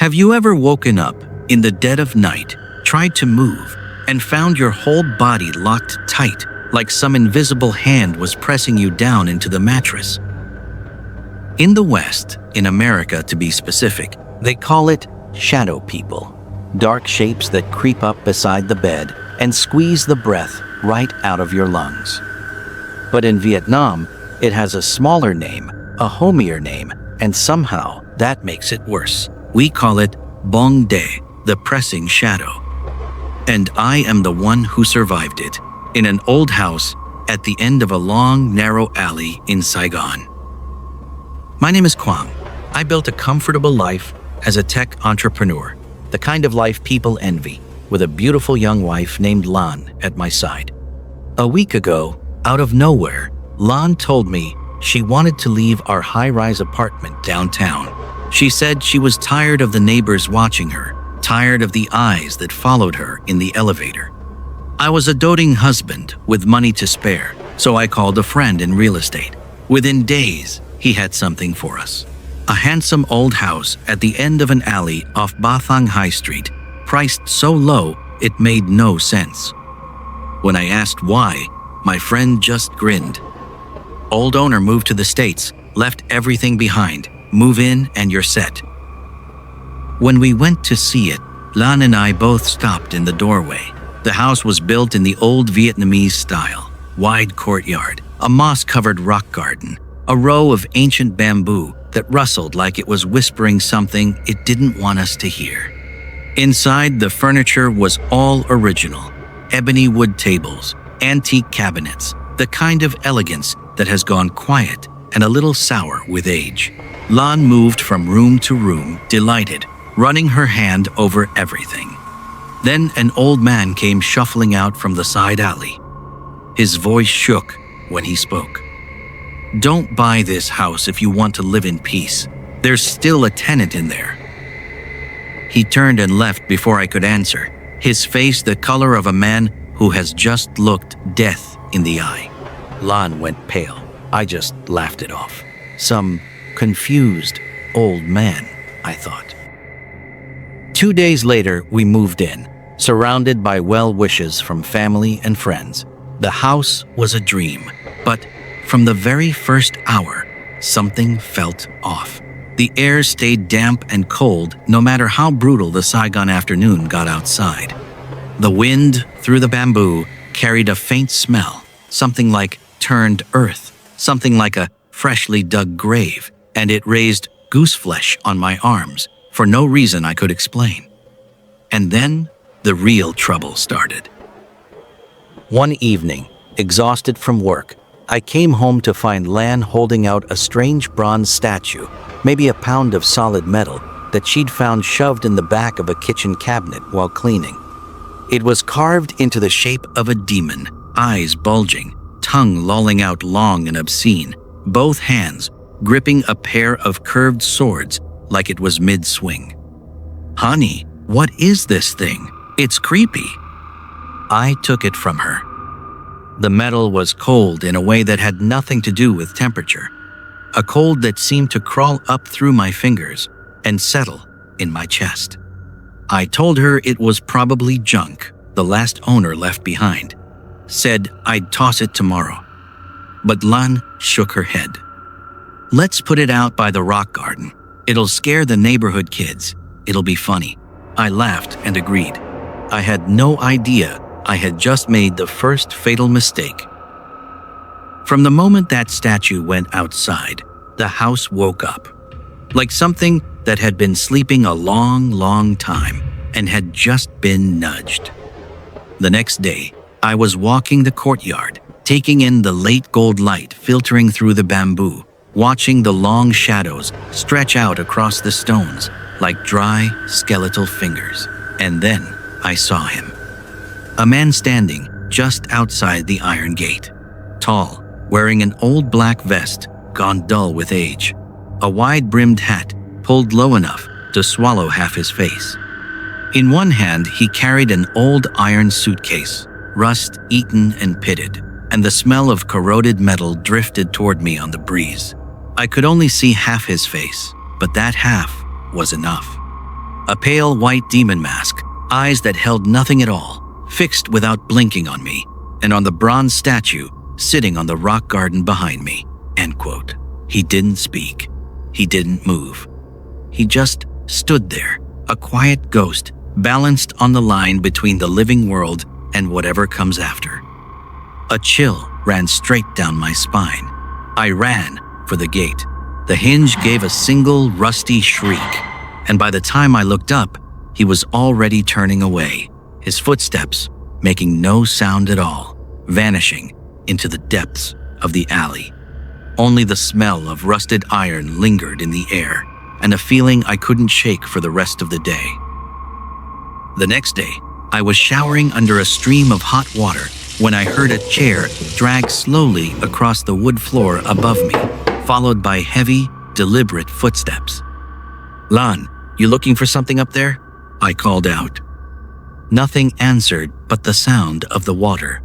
Have you ever woken up in the dead of night, tried to move, and found your whole body locked tight, like some invisible hand was pressing you down into the mattress? In the West, in America to be specific, they call it shadow people. Dark shapes that creep up beside the bed and squeeze the breath right out of your lungs. But in Vietnam, it has a smaller name, a homier name, and somehow that makes it worse. We call it bong de, the pressing shadow. And I am the one who survived it, in an old house at the end of a long, narrow alley in Saigon. My name is Quang. I built a comfortable life as a tech entrepreneur, the kind of life people envy, with a beautiful young wife named Lan at my side. A week ago, out of nowhere, Lan told me she wanted to leave our high-rise apartment downtown. She said she was tired of the neighbors watching her, tired of the eyes that followed her in the elevator. I was a doting husband with money to spare, so I called a friend in real estate. Within days, he had something for us. A handsome old house at the end of an alley off Bathang High Street, priced so low it made no sense. When I asked why, my friend just grinned. Old owner moved to the States, left everything behind. Move in and you're set. When we went to see it, Lan and I both stopped in the doorway. The house was built in the old Vietnamese style. Wide courtyard, a moss-covered rock garden, a row of ancient bamboo that rustled like it was whispering something it didn't want us to hear. Inside, the furniture was all original. Ebony wood tables, antique cabinets, the kind of elegance that has gone quiet and a little sour with age. Lan moved from room to room, delighted, running her hand over everything. Then an old man came shuffling out from the side alley. His voice shook when he spoke. "Don't buy this house if you want to live in peace. There's still a tenant in there." He turned and left before I could answer, his face the color of a man who has just looked death in the eye. Lan went pale. I just laughed it off. Some confused old man, I thought. 2 days later, we moved in, surrounded by well wishes from family and friends. The house was a dream, but from the very first hour, something felt off. The air stayed damp and cold no matter how brutal the Saigon afternoon got outside. The wind through the bamboo carried a faint smell, something like turned earth, something like a freshly dug grave, and it raised gooseflesh on my arms for no reason I could explain. And then the real trouble started. One evening, exhausted from work, I came home to find Lan holding out a strange bronze statue, maybe a pound of solid metal, that she'd found shoved in the back of a kitchen cabinet while cleaning. It was carved into the shape of a demon, eyes bulging, tongue lolling out long and obscene, both hands gripping a pair of curved swords like it was mid-swing. "Honey, what is this thing? It's creepy." I took it from her. The metal was cold in a way that had nothing to do with temperature, a cold that seemed to crawl up through my fingers and settle in my chest. I told her it was probably junk the last owner left behind, said I'd toss it tomorrow. But Lan shook her head. "Let's put it out by the rock garden. It'll scare the neighborhood kids. It'll be funny." I laughed and agreed. I had no idea I had just made the first fatal mistake. From the moment that statue went outside, the house woke up, like something that had been sleeping a long, long time and had just been nudged. The next day, I was walking the courtyard, taking in the late gold light filtering through the bamboo, watching the long shadows stretch out across the stones like dry, skeletal fingers. And then I saw him. A man standing just outside the iron gate, tall, wearing an old black vest gone dull with age, a wide-brimmed hat pulled low enough to swallow half his face. In one hand, he carried an old iron suitcase, rust-eaten and pitted, and the smell of corroded metal drifted toward me on the breeze. I could only see half his face, but that half was enough. A pale white demon mask, eyes that held nothing at all, fixed without blinking on me, and on the bronze statue sitting on the rock garden behind me." End quote. He didn't speak. He didn't move. He just stood there, a quiet ghost, balanced on the line between the living world and whatever comes after. A chill ran straight down my spine. I ran for the gate. The hinge gave a single rusty shriek, and by the time I looked up, he was already turning away, his footsteps making no sound at all, vanishing into the depths of the alley. Only the smell of rusted iron lingered in the air, and a feeling I couldn't shake for the rest of the day. The next day, I was showering under a stream of hot water when I heard a chair drag slowly across the wood floor above me, followed by heavy, deliberate footsteps. "Lan, you looking for something up there?" I called out. Nothing answered but the sound of the water.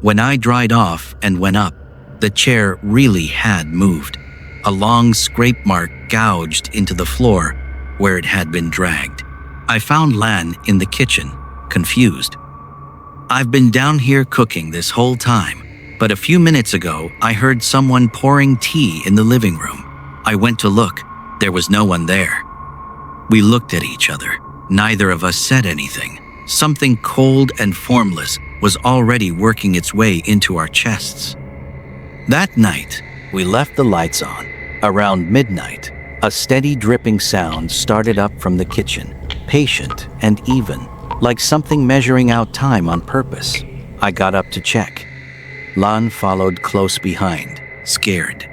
When I dried off and went up, the chair really had moved. A long scrape mark gouged into the floor where it had been dragged. I found Lan in the kitchen, confused. "I've been down here cooking this whole time, but a few minutes ago I heard someone pouring tea in the living room. I went to look. There was no one there." We looked at each other. Neither of us said anything. Something cold and formless was already working its way into our chests. That night, we left the lights on. Around midnight, a steady dripping sound started up from the kitchen, patient and even, like something measuring out time on purpose. I got up to check. Lan followed close behind, scared.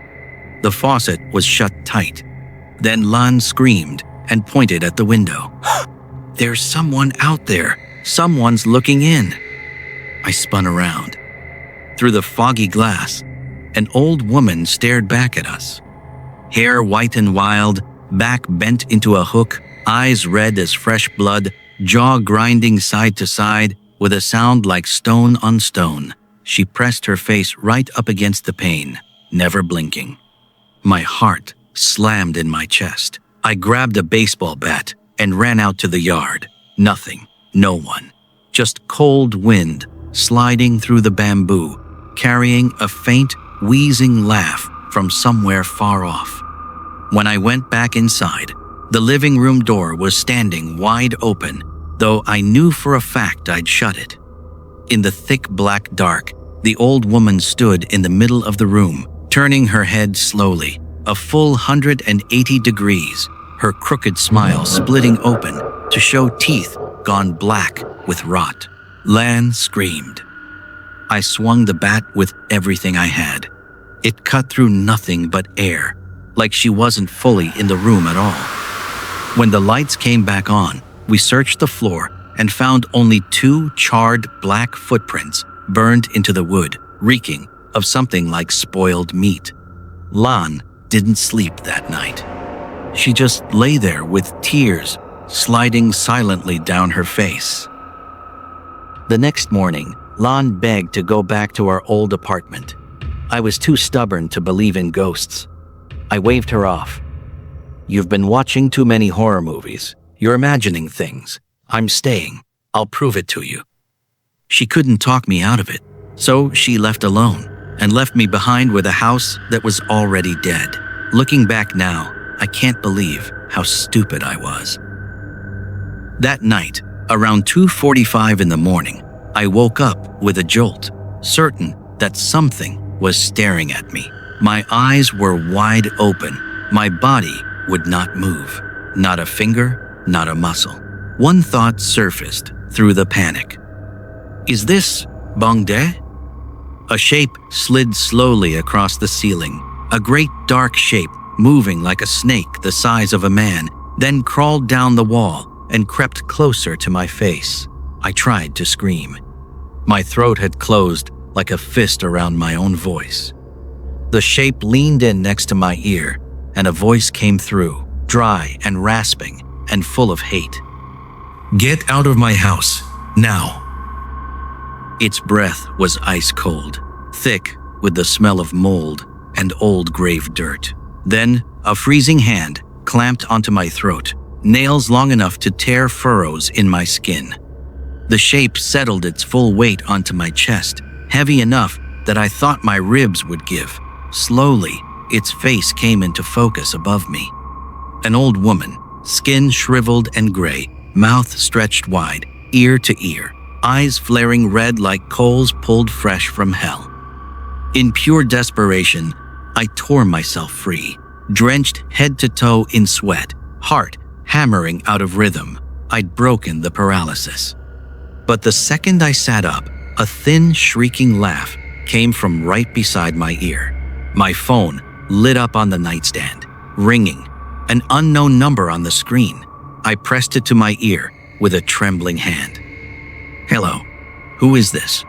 The faucet was shut tight. Then Lan screamed and pointed at the window. "There's someone out there. Someone's looking in." I spun around. Through the foggy glass, an old woman stared back at us. Hair white and wild, back bent into a hook, eyes red as fresh blood, jaw grinding side to side with a sound like stone on stone. She pressed her face right up against the pane, never blinking. My heart slammed in my chest. I grabbed a baseball bat and ran out to the yard. Nothing, no one, just cold wind sliding through the bamboo, carrying a faint, wheezing laugh from somewhere far off. When I went back inside, the living room door was standing wide open, though I knew for a fact I'd shut it. In the thick black dark, the old woman stood in the middle of the room, turning her head slowly, a full 180 degrees, her crooked smile splitting open to show teeth gone black with rot. Lan screamed. I swung the bat with everything I had. It cut through nothing but air, like she wasn't fully in the room at all. When the lights came back on, we searched the floor and found only 2 charred black footprints burned into the wood, reeking of something like spoiled meat. Lan didn't sleep that night. She just lay there with tears sliding silently down her face. The next morning, Lan begged to go back to our old apartment. I was too stubborn to believe in ghosts. I waved her off. "You've been watching too many horror movies. You're imagining things. I'm staying. I'll prove it to you." She couldn't talk me out of it, so she left alone and left me behind with a house that was already dead. Looking back now, I can't believe how stupid I was. That night, around 2:45 in the morning, I woke up with a jolt, certain that something was staring at me. My eyes were wide open. My body would not move. Not a finger, not a muscle. One thought surfaced through the panic. Is this Bong De? A shape slid slowly across the ceiling, a great dark shape moving like a snake the size of a man, then crawled down the wall and crept closer to my face. I tried to scream. My throat had closed like a fist around my own voice. The shape leaned in next to my ear, and a voice came through, dry and rasping and full of hate. "Get out of my house, now." Its breath was ice cold, thick with the smell of mold and old grave dirt. Then a freezing hand clamped onto my throat, nails long enough to tear furrows in my skin. The shape settled its full weight onto my chest, heavy enough that I thought my ribs would give. Slowly, its face came into focus above me. An old woman, skin shriveled and gray, mouth stretched wide, ear to ear, eyes flaring red like coals pulled fresh from hell. In pure desperation, I tore myself free, drenched head to toe in sweat, heart hammering out of rhythm. I'd broken the paralysis. But the second I sat up, a thin, shrieking laugh came from right beside my ear. My phone lit up on the nightstand, ringing, an unknown number on the screen. I pressed it to my ear with a trembling hand. "Hello, who is this?"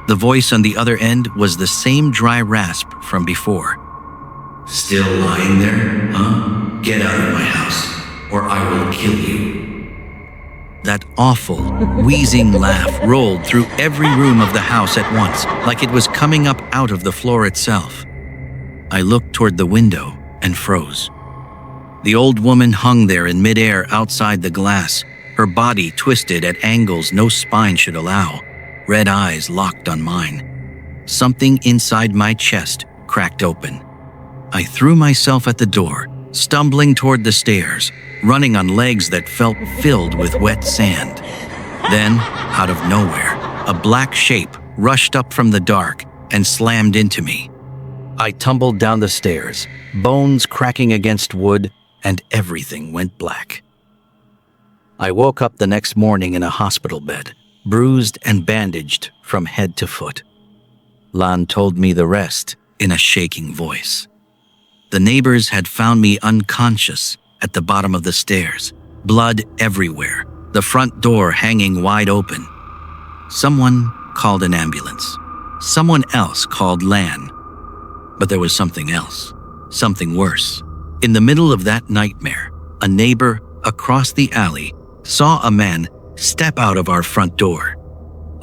The voice on the other end was the same dry rasp from before. "Still lying there, huh? Get out of my house, or I will kill you." That awful, wheezing laugh rolled through every room of the house at once, like it was coming up out of the floor itself. I looked toward the window and froze. The old woman hung there in midair outside the glass, her body twisted at angles no spine should allow, red eyes locked on mine. Something inside my chest cracked open. I threw myself at the door, stumbling toward the stairs, running on legs that felt filled with wet sand. Then, out of nowhere, a black shape rushed up from the dark and slammed into me. I tumbled down the stairs, bones cracking against wood, and everything went black. I woke up the next morning in a hospital bed, bruised and bandaged from head to foot. Lan told me the rest in a shaking voice. The neighbors had found me unconscious at the bottom of the stairs, blood everywhere, the front door hanging wide open. Someone called an ambulance. Someone else called Lan. But there was something else, something worse. In the middle of that nightmare, a neighbor across the alley saw a man step out of our front door.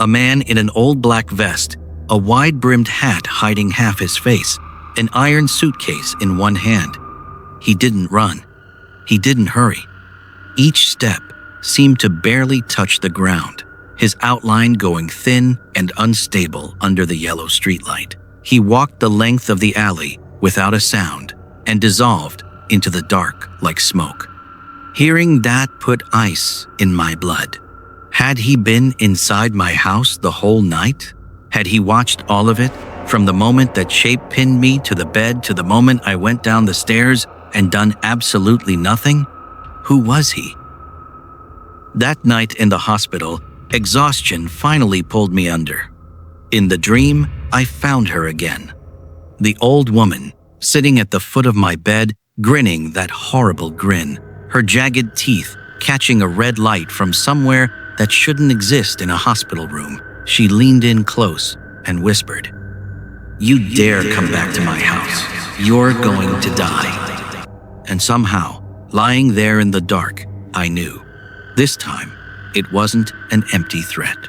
A man in an old black vest, a wide-brimmed hat hiding half his face, an iron suitcase in one hand. He didn't run. He didn't hurry. Each step seemed to barely touch the ground, his outline going thin and unstable under the yellow streetlight. He walked the length of the alley without a sound and dissolved into the dark like smoke. Hearing that put ice in my blood. Had he been inside my house the whole night? Had he watched all of it, from the moment that shape pinned me to the bed to the moment I went down the stairs and done absolutely nothing? Who was he? That night in the hospital, exhaustion finally pulled me under. In the dream, I found her again. The old woman, sitting at the foot of my bed, grinning that horrible grin, her jagged teeth catching a red light from somewhere that shouldn't exist in a hospital room. She leaned in close and whispered, "You dare come back to my house. You're going to die." And somehow, lying there in the dark, I knew. This time, it wasn't an empty threat.